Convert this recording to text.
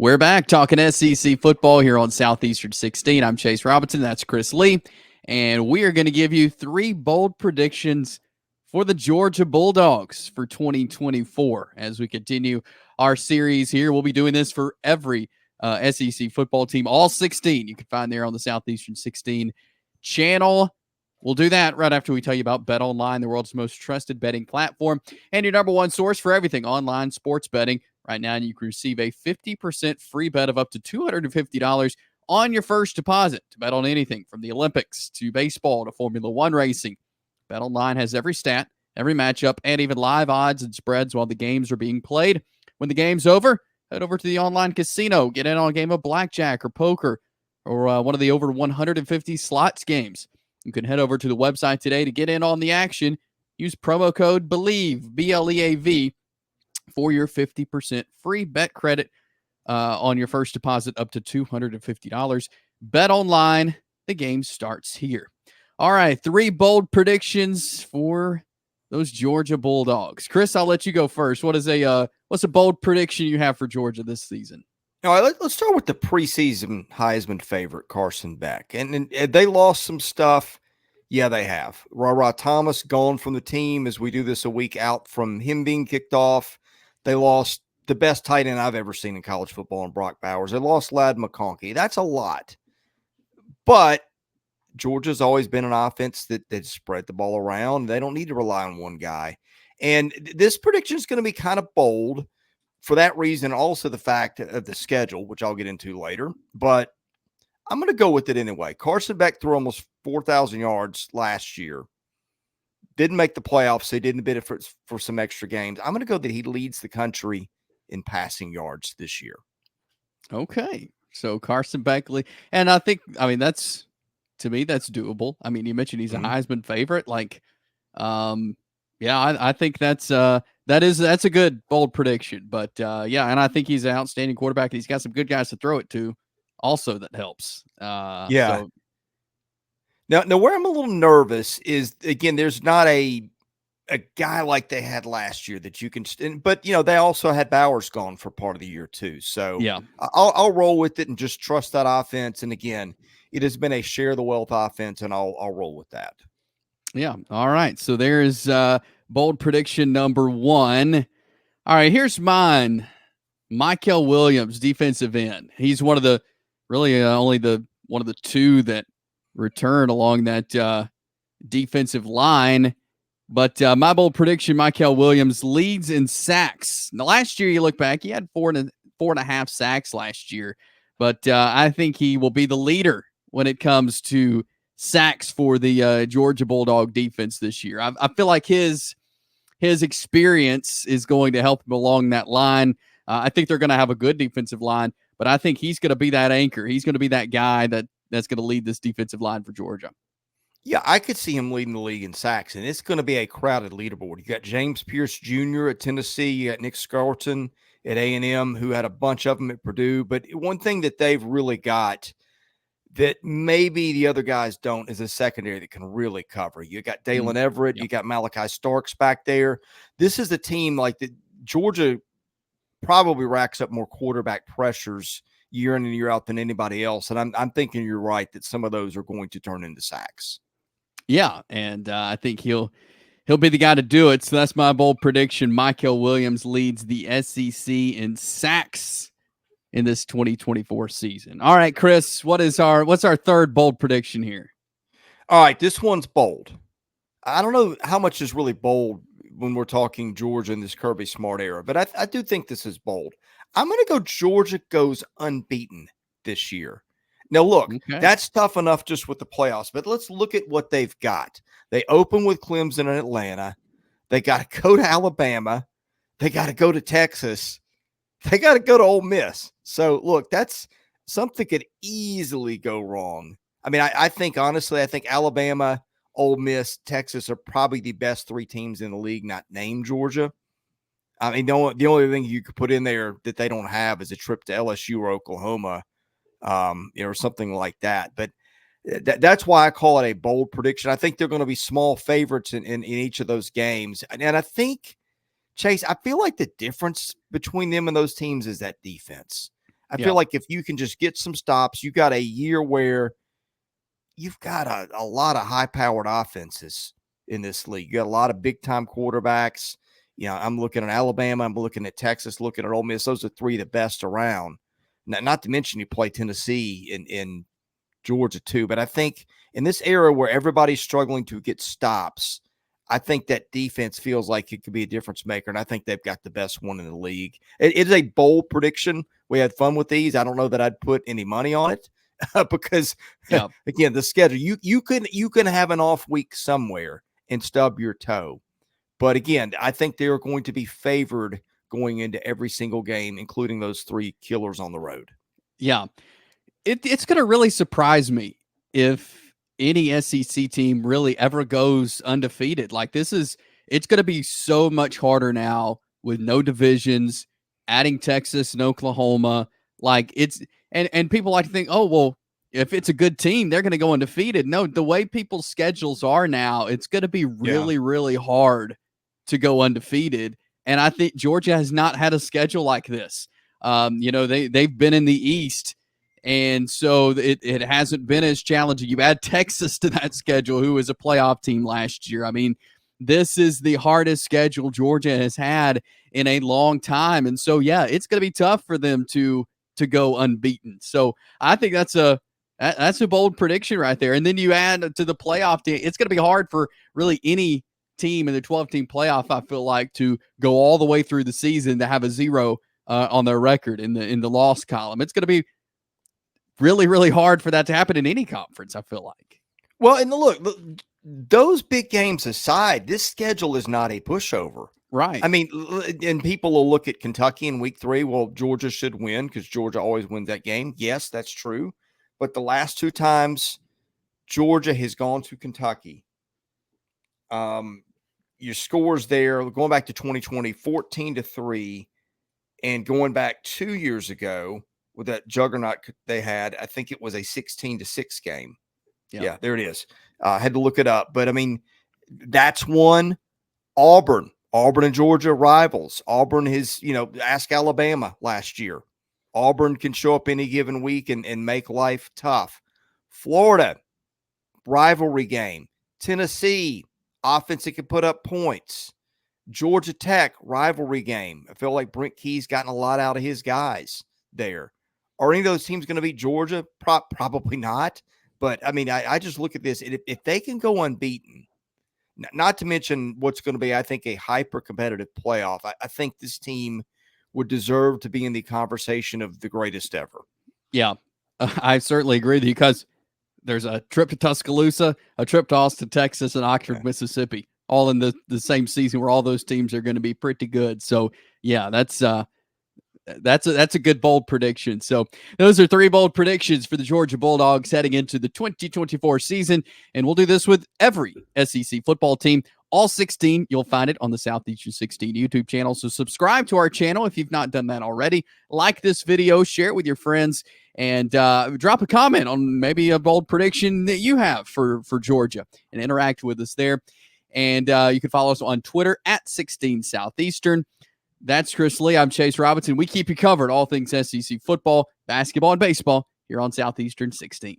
We're back talking SEC football here on Southeastern 16. I'm Chase Robinson. That's Chris Lee. And we are going to give you three bold predictions for the Georgia Bulldogs for 2024. As we continue our series here, we'll be doing this for every SEC football team, all 16 you can find there on the Southeastern 16 channel. We'll do that right after we tell you about BetOnline, the world's most trusted betting platform, and your number one source for everything online sports betting. Right now, you can receive a 50% free bet of up to $250 on your first deposit to bet on anything from the Olympics to baseball to Formula One racing. BetOnline has every stat, every matchup, and even live odds and spreads while the games are being played. When the game's over, head over to the online casino, get in on a game of blackjack or poker or one of the over 150 slots games. You can head over to the website today to get in on the action. Use promo code BELIEVE, B-L-E-A-V, for your 50% free bet credit on your first deposit up to $250. Bet online. The game starts here. All right, three bold predictions for those Georgia Bulldogs. Chris, I'll let you go first. What's a bold prediction you have for Georgia this season? All right, let's start with the preseason Heisman favorite, Carson Beck. And they lost some stuff. Yeah, they have. Ra Thomas gone from the team as we do this a week out from him being kicked off. They lost the best tight end I've ever seen in college football in Brock Bowers. They lost Ladd McConkey. That's a lot. But Georgia's always been an offense that spread the ball around. They don't need to rely on one guy. And this prediction is going to be kind of bold for that reason. Also the fact of the schedule, which I'll get into later. But I'm going to go with it anyway. Carson Beck threw almost 4,000 yards last year. Didn't make the playoffs. They didn't bid for some extra games. I'm going to go that he leads the country in passing yards this year. Okay. So Carson Beckley. And I mean, that's doable. I mean, you mentioned he's a Heisman favorite. I think that's a good bold prediction. But and I think he's an outstanding quarterback. He's got some good guys to throw it to also that helps. So. Now, where I'm a little nervous is, again, there's not a guy like they had last year that you can – but, they also had Bowers gone for part of the year too. So, yeah, I'll roll with it and just trust that offense. And, again, it has been a share the wealth offense, and I'll roll with that. Yeah. All right. So, there's bold prediction number one. All right, here's mine. Mykel Williams, defensive end. He's one of the – really only one of the two that – return along that defensive line. But my bold prediction, Mykel Williams leads in sacks. Now, last year, you look back, he had four and a half sacks last year. But I think he will be the leader when it comes to sacks for the Georgia Bulldog defense this year. I feel like his experience is going to help him along that line. I think they're going to have a good defensive line, but I think he's going to be that anchor. He's going to be that guy that's going to lead this defensive line for Georgia. Yeah, I could see him leading the league in sacks, and it's going to be a crowded leaderboard. You got James Pierce Jr. at Tennessee. You got Nick Scarlton at A&M, who had a bunch of them at Purdue. But one thing that they've really got that maybe the other guys don't is a secondary that can really cover. You got Dalen Everett. Yep. You got Malachi Starks back there. This is a team like that. Georgia probably racks up more quarterback pressures year in and year out than anybody else. And I'm thinking you're right that some of those are going to turn into sacks. Yeah. And I think he'll be the guy to do it. So that's my bold prediction. Mykel Williams leads the SEC in sacks in this 2024 season. All right, Chris, what's our third bold prediction here? All right. This one's bold. I don't know how much is really bold when we're talking Georgia in this Kirby Smart era, but I do think this is bold. I'm going to go Georgia goes unbeaten this year. Now, look, That's tough enough just with the playoffs, but let's look at what they've got. They open with Clemson and Atlanta. They got to go to Alabama. They got to go to Texas. They got to go to Ole Miss. So, look, that's something could easily go wrong. I mean, I think, honestly, Alabama, Ole Miss, Texas are probably the best three teams in the league, not named Georgia. I mean, the only thing you could put in there that they don't have is a trip to LSU or Oklahoma, or something like that. But that's why I call it a bold prediction. I think they're going to be small favorites in each of those games. And I think, Chase, I feel like the difference between them and those teams is that defense. I feel like if you can just get some stops, you got a year where you've got a lot of high-powered offenses in this league. You got a lot of big-time quarterbacks. You know, I'm looking at Alabama. I'm looking at Texas, looking at Ole Miss. Those are three of the best around. Not to mention you play Tennessee in Georgia too. But I think in this era where everybody's struggling to get stops, I think that defense feels like it could be a difference maker, and I think they've got the best one in the league. It is a bold prediction. We had fun with these. I don't know that I'd put any money on it because, again, the schedule. You can have an off week somewhere and stub your toe. But, again, I think they're going to be favored going into every single game, including those three killers on the road. Yeah. It's going to really surprise me if any SEC team really ever goes undefeated. Like it's going to be so much harder now with no divisions, adding Texas and Oklahoma. Like and people like to think, oh, well, if it's a good team, they're going to go undefeated. No, the way people's schedules are now, it's going to be really, really hard to go undefeated. And I think Georgia has not had a schedule like this. They've been in the East, and so it hasn't been as challenging. You add Texas to that schedule, who was a playoff team last year. I mean, this is the hardest schedule Georgia has had in a long time. And so, yeah, it's going to be tough for them to go unbeaten. So I think that's a bold prediction right there. And then you add to the playoff team, it's going to be hard for really any team in the 12-team playoff, I feel like, to go all the way through the season to have a 0 on their record in the loss column. It's going to be really, really hard for that to happen in any conference, I feel like. Well, and look, those big games aside, this schedule is not a pushover. Right. I mean, and people will look at Kentucky in week 3. Well, Georgia should win because Georgia always wins that game. Yes, that's true. But the last 2 times Georgia has gone to Kentucky, your scores there, going back to 2020, 14-3, and going back 2 years ago with that juggernaut they had, I think it was a 16-6 game. Yeah, there it is. I had to look it up. But, I mean, that's one. Auburn and Georgia rivals. Auburn has, ask Alabama last year. Auburn can show up any given week and make life tough. Florida, rivalry game. Tennessee, offense that can put up points. Georgia Tech, rivalry game. I feel like Brent Key's gotten a lot out of his guys there. Are any of those teams going to beat Georgia? Probably not. But, I mean, I just look at this. If they can go unbeaten, not to mention what's going to be, I think, a hyper-competitive playoff, I think this team would deserve to be in the conversation of the greatest ever. Yeah, I certainly agree with you because there's a trip to Tuscaloosa, a trip to Austin, Texas, and Oxford, Mississippi, all in the same season where all those teams are going to be pretty good. So, yeah, that's a good bold prediction. So those are 3 bold predictions for the Georgia Bulldogs heading into the 2024 season. And we'll do this with every SEC football team, all 16. You'll find it on the Southeastern 16 YouTube channel. So subscribe to our channel if you've not done that already. Like this video, share it with your friends, and drop a comment on maybe a bold prediction that you have for Georgia and interact with us there. And you can follow us on Twitter at 16 Southeastern. That's Chris Lee. I'm Chase Robinson. We keep you covered, all things SEC football, basketball, and baseball here on Southeastern 16.